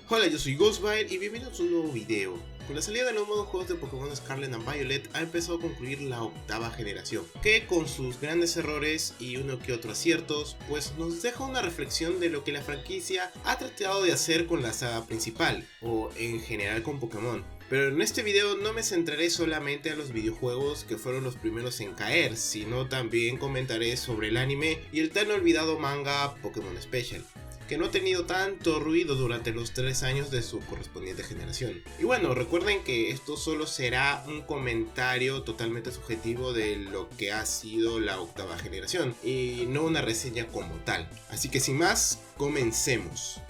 Hola, yo soy Ghostbite y bienvenidos a un nuevo video. Con la salida de los nuevos juegos de Pokémon Scarlet and Violet ha empezado a concluir la octava generación, que con sus grandes errores y uno que otro aciertos, pues nos deja una reflexión de lo que la franquicia ha tratado de hacer con la saga principal, o en general con Pokémon. Pero en este video no me centraré solamente en los videojuegos que fueron los primeros en caer, sino también comentaré sobre el anime y el tan olvidado manga Pokémon Special, que no ha tenido tanto ruido durante los 3 años de su correspondiente generación. Y bueno, recuerden que esto solo será un comentario totalmente subjetivo de lo que ha sido la octava generación, y no una reseña como tal. Así que sin más, comencemos.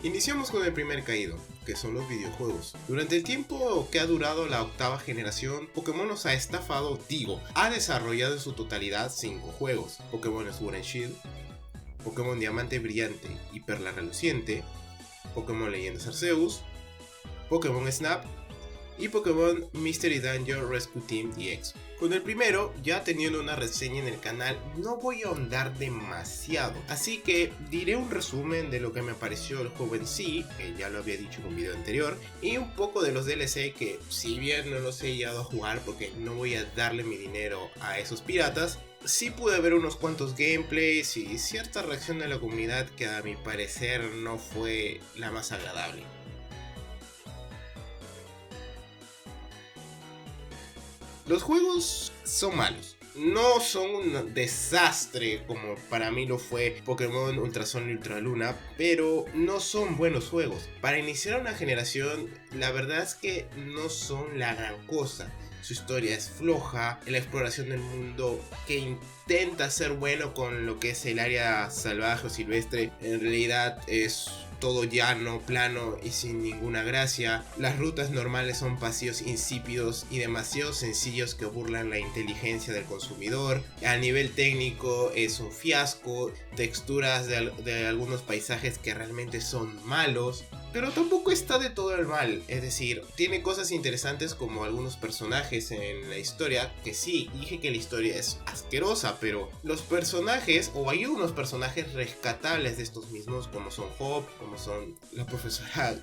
Iniciamos con el primer caído, que son los videojuegos. Durante el tiempo que ha durado la octava generación, Pokémon nos ha estafado, ha desarrollado en su totalidad 5 juegos: Pokémon Sword and Shield, Pokémon Diamante Brillante y Perla Reluciente, Pokémon Leyendas Arceus, Pokémon Snap y Pokémon Mystery Dungeon Rescue Team DX. Con el primero, ya teniendo una reseña en el canal, no voy a ahondar demasiado, así que diré un resumen de lo que me pareció el juego en sí, que ya lo había dicho en un video anterior, y un poco de los DLC que, si bien no los he llegado a jugar porque no voy a darle mi dinero a esos piratas, sí pude ver unos cuantos gameplays y cierta reacción de la comunidad que a mi parecer no fue la más agradable. Los juegos son malos. No son un desastre como para mí lo fue Pokémon Ultrasol y Ultraluna, pero no son buenos juegos. Para iniciar una generación, la verdad es que no son la gran cosa. Su historia es floja, la exploración del mundo que intenta ser bueno con lo que es el área salvaje o silvestre, en realidad es todo llano, plano y sin ninguna gracia. Las rutas normales son pasillos insípidos y demasiado sencillos que burlan la inteligencia del consumidor. A nivel técnico es un fiasco, texturas de algunos paisajes que realmente son malos, pero tampoco está de todo el mal. Es decir, tiene cosas interesantes como algunos personajes en la historia, que sí, dije que la historia es asquerosa, pero los personajes, o hay unos personajes rescatables de estos mismos, como son Hop, como son la profesora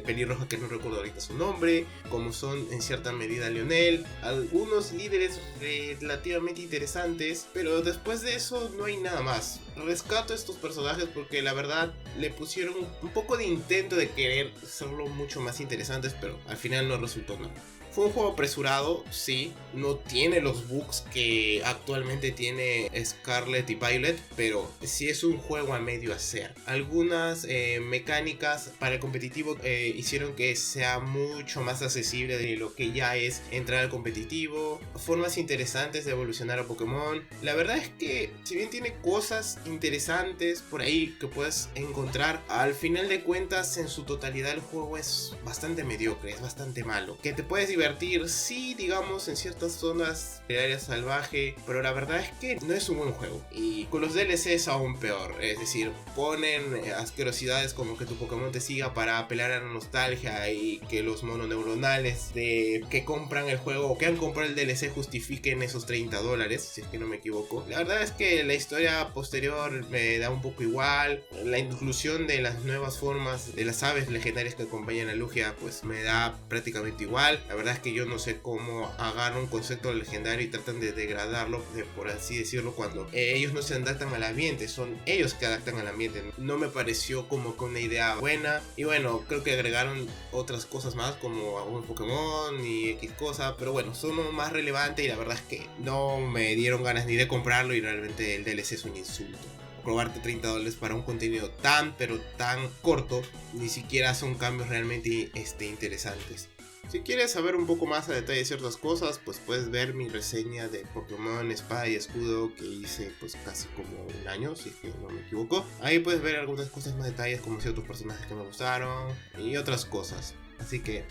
pelirroja que no recuerdo ahorita su nombre, como son en cierta medida Lionel, algunos líderes relativamente interesantes, pero después de eso no hay nada más. Rescato a estos personajes porque la verdad le pusieron un poco de intento de querer hacerlo mucho más interesantes, pero al final no resultó nada. Fue un juego apresurado, sí, no tiene los bugs que actualmente tiene Scarlet y Violet, pero sí es un juego a medio hacer. Algunas mecánicas para el competitivo hicieron que sea mucho más accesible de lo que ya es entrar al competitivo, formas interesantes de evolucionar a Pokémon. La verdad es que si bien tiene cosas interesantes por ahí que puedes encontrar, al final de cuentas en su totalidad el juego es bastante mediocre, es bastante malo. Que te puedes divertir, sí, digamos, en ciertas zonas de área salvaje, pero la verdad es que no es un buen juego. Y con los DLCs aún peor, es decir, ponen asquerosidades como que tu Pokémon te siga para apelar a la nostalgia y que los mononeuronales de que compran el juego o que han comprado el DLC justifiquen esos $30, si es que no me equivoco. La verdad es que la historia posterior me da un poco igual. La inclusión de las nuevas formas de las aves legendarias que acompañan a Lugia pues me da prácticamente igual. La verdad es que yo no sé cómo agarran un concepto legendario y tratan de degradarlo, por así decirlo, cuando ellos no se adaptan al ambiente, son ellos que adaptan al ambiente. No me pareció como que una idea buena, y bueno, creo que agregaron otras cosas más como algún Pokémon y X cosa, pero bueno, son lo más relevante y la verdad es que no me dieron ganas ni de comprarlo y realmente el DLC es un insulto. Cobrarte $30 para un contenido pero tan corto, ni siquiera son cambios realmente interesantes. Si quieres saber un poco más a detalle de ciertas cosas, pues puedes ver mi reseña de Pokémon Espada y Escudo que hice pues casi como un año, si es que no me equivoco. Ahí puedes ver algunas cosas más detalles como ciertos personajes que me gustaron y otras cosas. Así que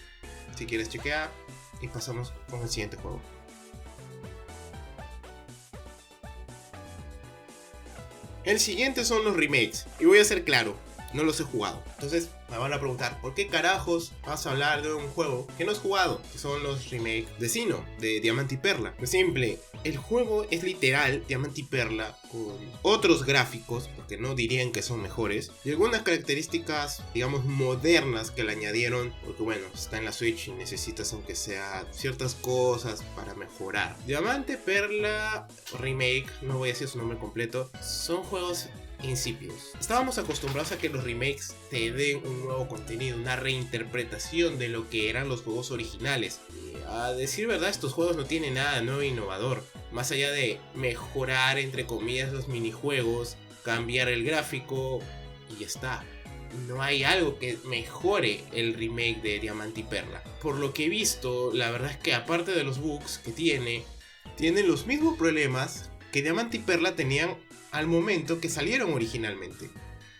si quieres chequear y pasamos con el siguiente juego. El siguiente son los remakes, y voy a ser claro, no los he jugado. Entonces me van a preguntar, ¿por qué carajos vas a hablar de un juego que no has jugado? Que son los remakes de Sinnoh, de Diamante y Perla. Pues simple, el juego es literal Diamante y Perla con otros gráficos, porque no dirían que son mejores, y algunas características, digamos, modernas que le añadieron, porque bueno, está en la Switch y necesitas aunque sea ciertas cosas para mejorar. Diamante, Perla, Remake, no voy a decir su nombre completo, son juegos insípidos. Estábamos acostumbrados a que los remakes te den un nuevo contenido, una reinterpretación de lo que eran los juegos originales. Y a decir verdad, estos juegos no tienen nada nuevo e innovador, más allá de mejorar entre comillas los minijuegos, cambiar el gráfico y ya está. No hay algo que mejore el remake de Diamante y Perla. Por lo que he visto, la verdad es que aparte de los bugs que tiene los mismos problemas que Diamante y Perla tenían al momento que salieron originalmente.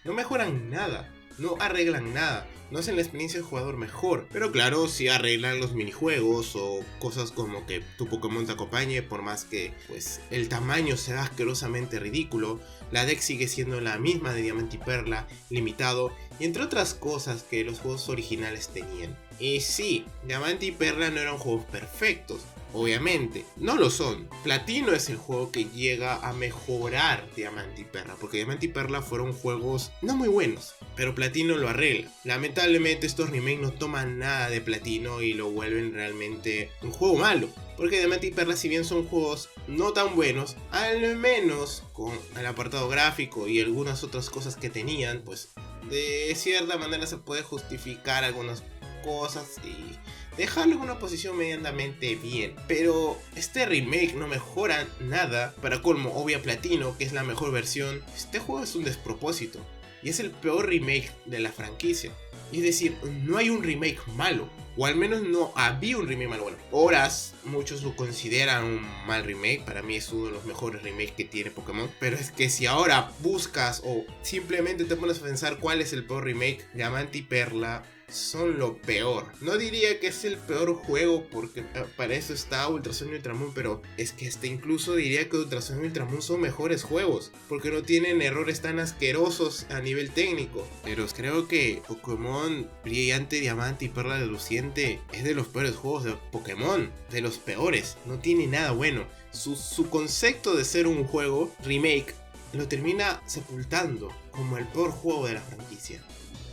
No mejoran nada, no arreglan nada, no hacen la experiencia del jugador mejor. Pero claro, sí arreglan los minijuegos o cosas como que tu Pokémon te acompañe, por más que pues el tamaño sea asquerosamente ridículo. La deck sigue siendo la misma de Diamante y Perla, limitado, y entre otras cosas que los juegos originales tenían. Y sí, Diamante y Perla no eran juegos perfectos. Obviamente, no lo son. Platino es el juego que llega a mejorar Diamante y Perla, porque Diamante y Perla fueron juegos no muy buenos, pero Platino lo arregla. Lamentablemente estos remakes no toman nada de Platino y lo vuelven realmente un juego malo, porque Diamante y Perla, si bien son juegos no tan buenos, al menos con el apartado gráfico y algunas otras cosas que tenían, pues de cierta manera se puede justificar algunas cosas y dejarlo en una posición medianamente bien. Pero este remake no mejora nada. Para colmo, obvia Platino, que es la mejor versión, este juego es un despropósito y es el peor remake de la franquicia. Es decir, no hay un remake malo, o al menos no había un remake malo. Bueno, Horas, muchos lo consideran un mal remake. Para mí es uno de los mejores remakes que tiene Pokémon. Pero es que si ahora buscas o simplemente te pones a pensar cuál es el peor remake, Diamante y Perla son lo peor. No diría que es el peor juego, porque para eso está Ultrasun y Ultramoon, pero es que incluso diría que Ultrasun y Ultramoon son mejores juegos, porque no tienen errores tan asquerosos a nivel técnico. Pero creo que Pokémon Brillante, Diamante y Perla Reluciente es de los peores juegos de Pokémon, de los peores. No tiene nada bueno. Su concepto de ser un juego remake lo termina sepultando como el peor juego de la franquicia.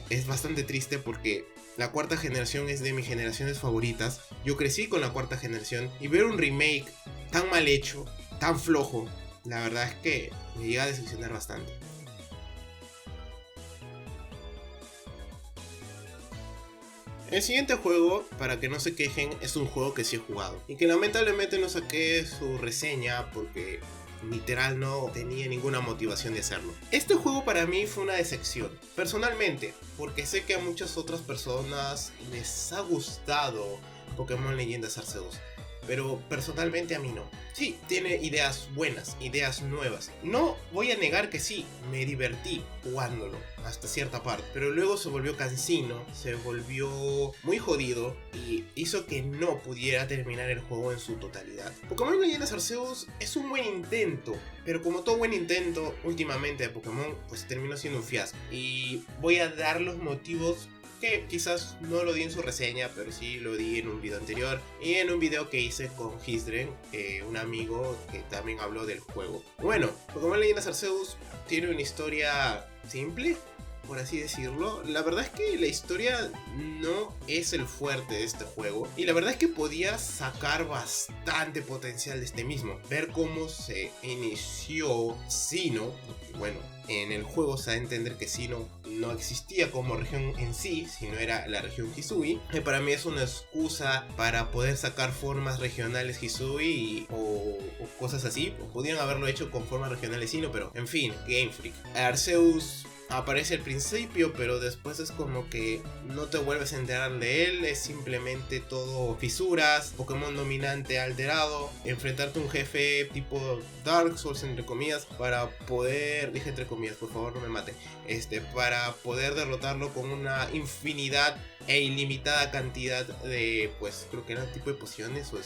Es bastante triste porque la cuarta generación es de mis generaciones favoritas. Yo crecí con la cuarta generación y ver un remake tan mal hecho, tan flojo, la verdad es que me llega a decepcionar bastante. El siguiente juego, para que no se quejen, es un juego que sí he jugado y que lamentablemente no saqué su reseña porque literal no tenía ninguna motivación de hacerlo. Este juego para mí fue una decepción, personalmente, porque sé que a muchas otras personas les ha gustado Pokémon Leyendas Arceus, pero personalmente a mí no. Sí, tiene ideas buenas, ideas nuevas. No voy a negar que sí, me divertí jugándolo hasta cierta parte, pero luego se volvió cansino, se volvió muy jodido y hizo que no pudiera terminar el juego en su totalidad. Pokémon Leyendas Arceus es un buen intento, pero como todo buen intento últimamente de Pokémon, pues terminó siendo un fiasco. Y voy a dar los motivos que quizás no lo di en su reseña, pero sí lo di en un video anterior y en un video que hice con Hisdren, un amigo que también habló del juego. Bueno, Pokémon Leyendas Arceus tiene una historia simple, por así decirlo. La verdad es que la historia no es el fuerte de este juego y la verdad es que podía sacar bastante potencial de este mismo. Ver cómo se inició Sinnoh, bueno, en el juego se da a entender que Sinnoh no existía como región en sí, sino era la región Hisui. Y para mí es una excusa para poder sacar formas regionales Hisui o cosas así. Podrían haberlo hecho con formas regionales Sinnoh, pero en fin, Game Freak. Arceus aparece al principio, pero después es como que no te vuelves a enterar de él. Es simplemente todo fisuras, Pokémon dominante alterado, enfrentarte a un jefe tipo Dark Souls entre comillas, para poder, dije entre comillas, por favor no me maten, para poder derrotarlo con una infinidad e ilimitada cantidad de, pues creo que eran tipo de pociones o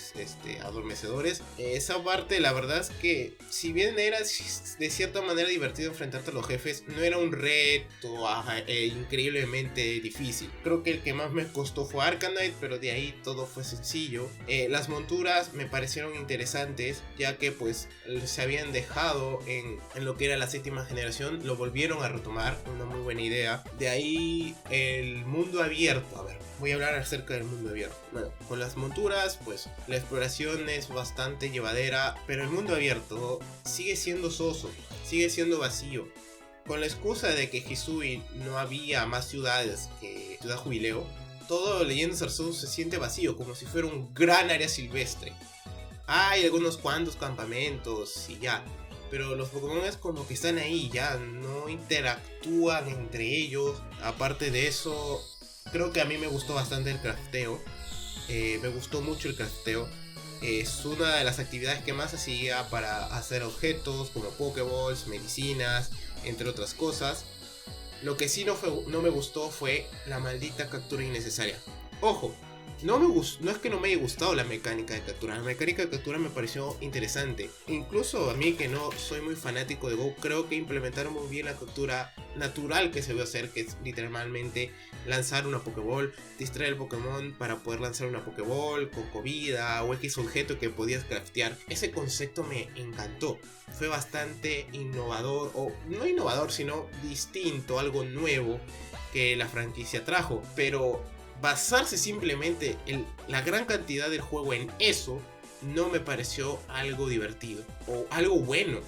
adormecedores. Esa parte la verdad es que si bien era de cierta manera divertido enfrentarte a los jefes, no era un reto increíblemente difícil. Creo que el que más me costó fue Arcanite, pero de ahí todo fue sencillo. Las monturas me parecieron interesantes, ya que pues se habían dejado en lo que era la séptima generación, lo volvieron a retomar, una muy buena idea. De ahí el mundo abierto, a ver, voy a hablar acerca del mundo abierto. Bueno, con las monturas pues la exploración es bastante llevadera, pero el mundo abierto sigue siendo soso, sigue siendo vacío. Con la excusa de que Hisui no había más ciudades que Ciudad Jubileo, todo Leyendas Arceus se siente vacío, como si fuera un gran área silvestre. Hay algunos cuantos campamentos y ya, pero los Pokémon es como que están ahí, ya no interactúan entre ellos. Aparte de eso, creo que a mí me gustó bastante el crafteo. Me gustó mucho el crafteo. Es una de las actividades que más hacía para hacer objetos como Pokéballs, medicinas, entre otras cosas. Lo que sí no me gustó fue la maldita captura innecesaria. Ojo, no es que no me haya gustado la mecánica de captura. La mecánica de captura me pareció interesante. Incluso a mí, que no soy muy fanático de Go, creo que implementaron muy bien la captura natural que se debe hacer, que es literalmente lanzar una Pokéball, distraer el Pokémon para poder lanzar una Pokéball con comida o X objeto que podías craftear. Ese concepto me encantó. Fue bastante innovador, o no innovador, sino distinto, algo nuevo que la franquicia trajo. Pero basarse simplemente en la gran cantidad del juego en eso no me pareció algo divertido o algo bueno,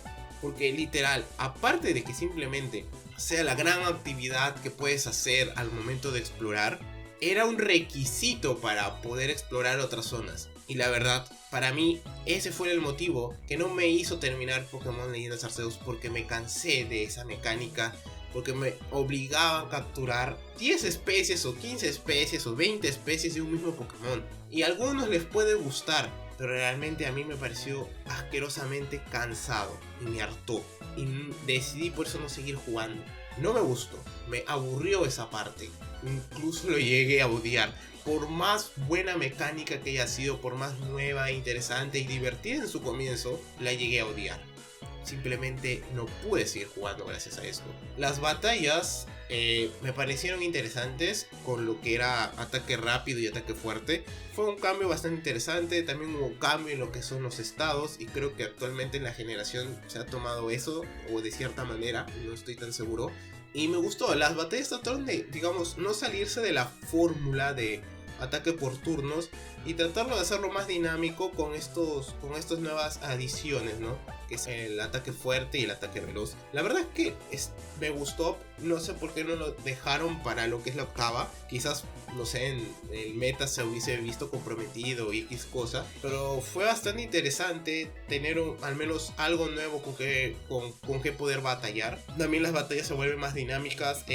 porque literal, aparte de que simplemente sea la gran actividad que puedes hacer al momento de explorar, era un requisito para poder explorar otras zonas. Y la verdad, para mí ese fue el motivo que no me hizo terminar Pokémon Leyendas Arceus, porque me cansé de esa mecánica, porque me obligaban a capturar 10 especies o 15 especies o 20 especies de un mismo Pokémon. Y a algunos les puede gustar, pero realmente a mí me pareció asquerosamente cansado y me hartó. Y decidí por eso no seguir jugando. No me gustó, me aburrió esa parte. Incluso lo llegué a odiar. Por más buena mecánica que haya sido, por más nueva, interesante y divertida en su comienzo, la llegué a odiar. Simplemente no pude seguir jugando gracias a esto. Las batallas me parecieron interesantes con lo que era ataque rápido y ataque fuerte. Fue un cambio bastante interesante. También hubo cambio en lo que son los estados, y creo que actualmente en la generación se ha tomado eso, o de cierta manera, no estoy tan seguro. Y me gustó. Las batallas trataron de, digamos, no salirse de la fórmula de ataque por turnos y tratarlo de hacerlo más dinámico con estas nuevas adiciones, ¿no? Que es el ataque fuerte y el ataque veloz. La verdad es que me gustó. No sé por qué no lo dejaron para lo que es la octava. Quizás, no sé, en el meta se hubiese visto comprometido y X cosa. Pero fue bastante interesante tener al menos algo nuevo con que poder batallar. También las batallas se vuelven más dinámicas,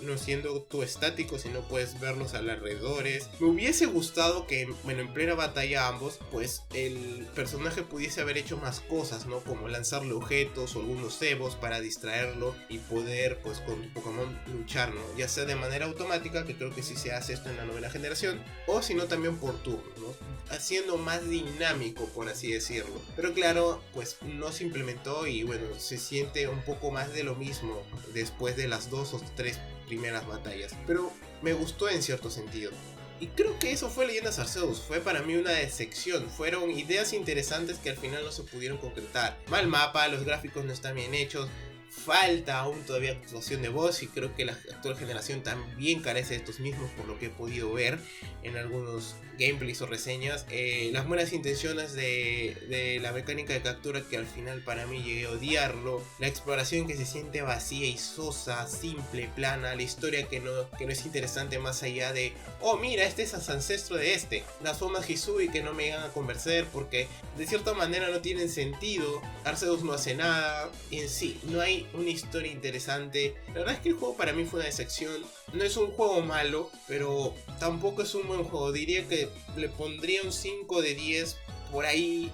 no siendo tú estático, sino puedes verlos alrededores. Me hubiese gustado que, bueno, en plena batalla ambos, pues el personaje pudiese haber hecho más cosas, ¿no? Como lanzarle objetos o algunos cebos para distraerlo y poder, pues, con tu Pokémon luchar, ¿no? Ya sea de manera automática, que creo que sí se hace esto en la novena generación, o si no también por turnos, ¿no? Haciendo más dinámico, por así decirlo. Pero claro, pues no se implementó y bueno, se siente un poco más de lo mismo después de las 2 o 3 primeras batallas. Pero me gustó en cierto sentido. Y creo que eso fue Leyendas Arceus. Fue para mí una decepción. Fueron ideas interesantes que al final no se pudieron concretar. Mal mapa, los gráficos no están bien hechos. Falta aún todavía actuación de voz, y creo que la actual generación también carece de estos mismos, por lo que he podido ver en algunos gameplays o reseñas. Las buenas intenciones de la mecánica de captura, que al final para mí llegué a odiarlo. La exploración que se siente vacía y sosa, simple, plana. La historia que no es interesante más allá de, oh mira, este es ancestro de este. Las formas Hisui que no me llegan a convencer porque de cierta manera no tienen sentido. Arceus no hace nada. Y en sí, no hay una historia interesante. La verdad es que el juego para mí fue una decepción. No es un juego malo, pero tampoco es un buen juego. Diría que le pondría un 5 de 10 por ahí.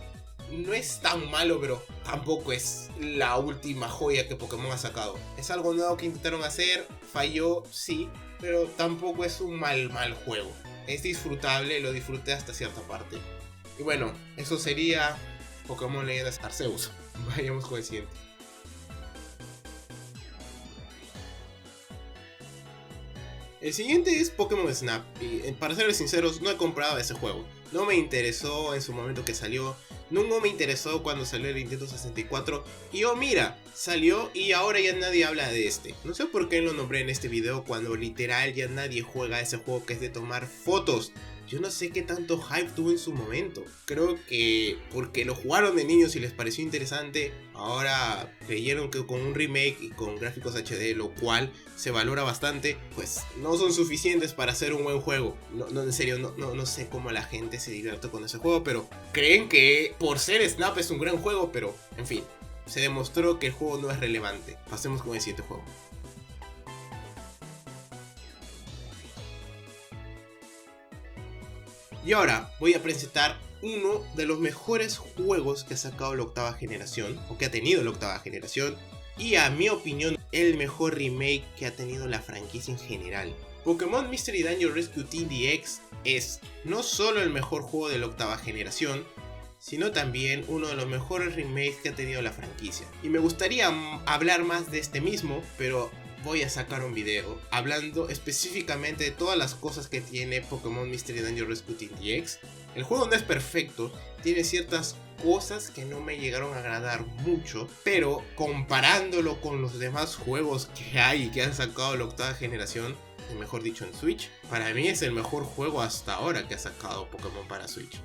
No es tan malo, pero tampoco es la última joya que Pokémon ha sacado. Es algo nuevo que intentaron hacer, falló, sí, pero tampoco es un mal juego. Es disfrutable, lo disfruté hasta cierta parte. Y bueno, eso sería Pokémon Leyendas Arceus. Vayamos con el siguiente. El siguiente es Pokémon Snap, y para serles sinceros, no he comprado ese juego. No me interesó en su momento que salió, no me interesó cuando salió el Nintendo 64, y oh mira, salió y ahora ya nadie habla de este. No sé por qué lo nombré en este video cuando literal ya nadie juega ese juego que es de tomar fotos. Yo no sé qué tanto hype tuvo en su momento. Creo que porque lo jugaron de niños y les pareció interesante, ahora creyeron que con un remake y con gráficos HD, lo cual se valora bastante, pues no son suficientes para hacer un buen juego. No, en serio, no sé cómo la gente se divierte con ese juego, pero creen que por ser Snap es un gran juego, pero en fin, se demostró que el juego no es relevante. Pasemos con el siguiente juego. Y ahora voy a presentar uno de los mejores juegos que ha sacado la octava generación, o que ha tenido la octava generación, y a mi opinión el mejor remake que ha tenido la franquicia en general. Pokémon Mystery Dungeon Rescue Team DX es no solo el mejor juego de la octava generación, sino también uno de los mejores remakes que ha tenido la franquicia. Y me gustaría hablar más de este mismo, pero voy a sacar un video hablando específicamente de todas las cosas que tiene Pokémon Mystery Dungeon Rescue Team DX. El juego no es perfecto, tiene ciertas cosas que no me llegaron a agradar mucho, pero comparándolo con los demás juegos que hay y que han sacado la octava generación, y mejor dicho en Switch, para mí es el mejor juego hasta ahora que ha sacado Pokémon para Switch.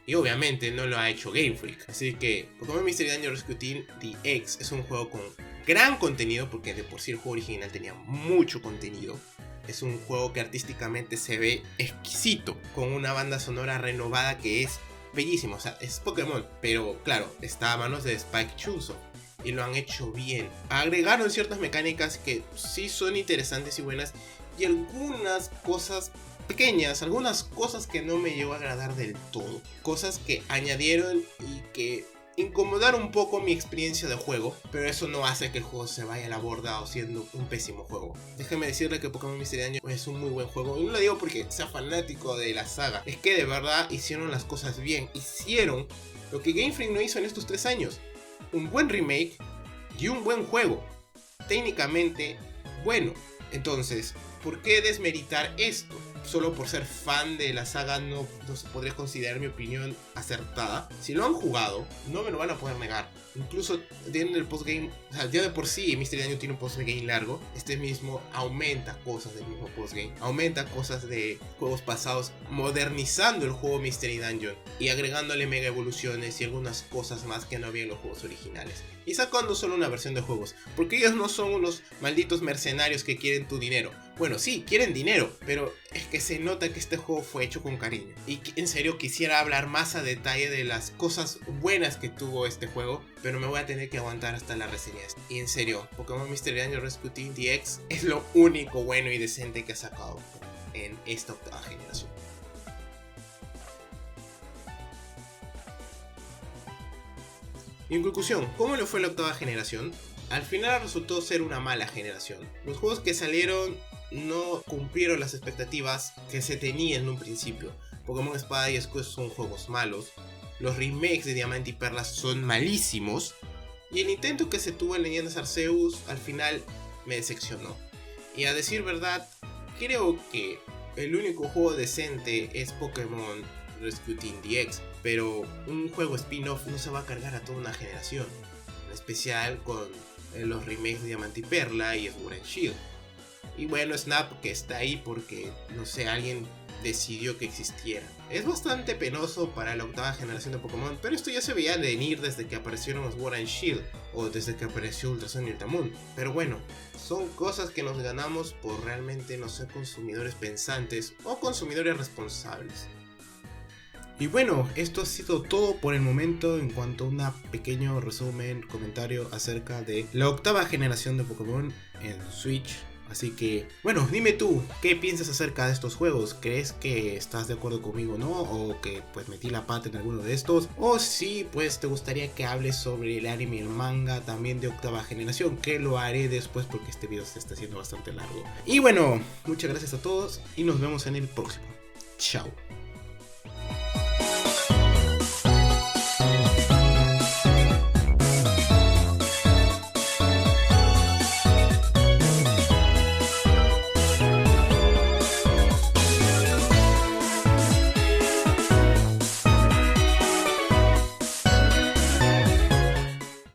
Y obviamente no lo ha hecho Game Freak. Así que Pokémon Mystery Dungeon Rescue Team DX es un juego con gran contenido, porque de por sí el juego original tenía mucho contenido. Es un juego que artísticamente se ve exquisito, con una banda sonora renovada que es bellísima. O sea, es Pokémon, pero claro, está a manos de Spike Chunsoft y lo han hecho bien. Agregaron ciertas mecánicas que sí son interesantes y buenas, y algunas cosas pequeñas, algunas cosas que no me llegó a agradar del todo, cosas que añadieron y que incomodaron un poco mi experiencia de juego, pero eso no hace que el juego se vaya a la borda o siendo un pésimo juego. Déjeme decirle que Pokémon Mystery Dungeon es un muy buen juego, y no lo digo porque sea fanático de la saga, es que de verdad hicieron las cosas bien, hicieron lo que Game Freak no hizo en estos 3 años, un buen remake y un buen juego, técnicamente bueno. Entonces, ¿por qué desmeritar esto? Solo por ser fan de la saga no se podría considerar mi opinión acertada. Si lo han jugado, no me lo van a poder negar. Incluso tienen el postgame, o sea, ya de por sí Mystery Dungeon tiene un postgame largo. Este mismo aumenta cosas del mismo postgame, aumenta cosas de juegos pasados, modernizando el juego Mystery Dungeon y agregándole mega evoluciones y algunas cosas más que no había en los juegos originales. Y sacando solo una versión de juegos, porque ellos no son unos malditos mercenarios que quieren tu dinero. Bueno, sí, quieren dinero, pero es que se nota que este juego fue hecho con cariño. Y en serio quisiera hablar más a detalle de las cosas buenas que tuvo este juego, pero me voy a tener que aguantar hasta la reseña. Y en serio, Pokémon Mystery Dungeon Rescue Team DX es lo único bueno y decente que ha sacado en esta octava generación. Y en conclusión, ¿cómo le fue la octava generación? Al final resultó ser una mala generación. Los juegos que salieron no cumplieron las expectativas que se tenían en un principio. Pokémon Espada y Escudo son juegos malos. Los remakes de Diamante y Perla son malísimos. Y el intento que se tuvo en Leyendas Arceus al final me decepcionó. Y a decir verdad, creo que el único juego decente es Pokémon Rescue Team DX. Pero un juego spin-off no se va a cargar a toda una generación. En especial con los remakes de Diamante y Perla y Sword and Shield. Y bueno, Snap que está ahí porque, no sé, alguien decidió que existiera. Es bastante penoso para la octava generación de Pokémon, pero esto ya se veía venir desde que aparecieron Sword and Shield o desde que apareció Ultra Sun y Ultramoon. Pero bueno, son cosas que nos ganamos por realmente no ser consumidores pensantes o consumidores responsables. Y bueno, esto ha sido todo por el momento en cuanto a un pequeño resumen, comentario acerca de la octava generación de Pokémon en Switch Así que, bueno, dime tú, ¿qué piensas acerca de estos juegos? ¿Crees que estás de acuerdo conmigo o no? ¿O que pues metí la pata en alguno de estos? O si pues te gustaría que hables sobre el anime y el manga también de octava generación, que lo haré después porque este video se está haciendo bastante largo. Y bueno, muchas gracias a todos y nos vemos en el próximo. Chao.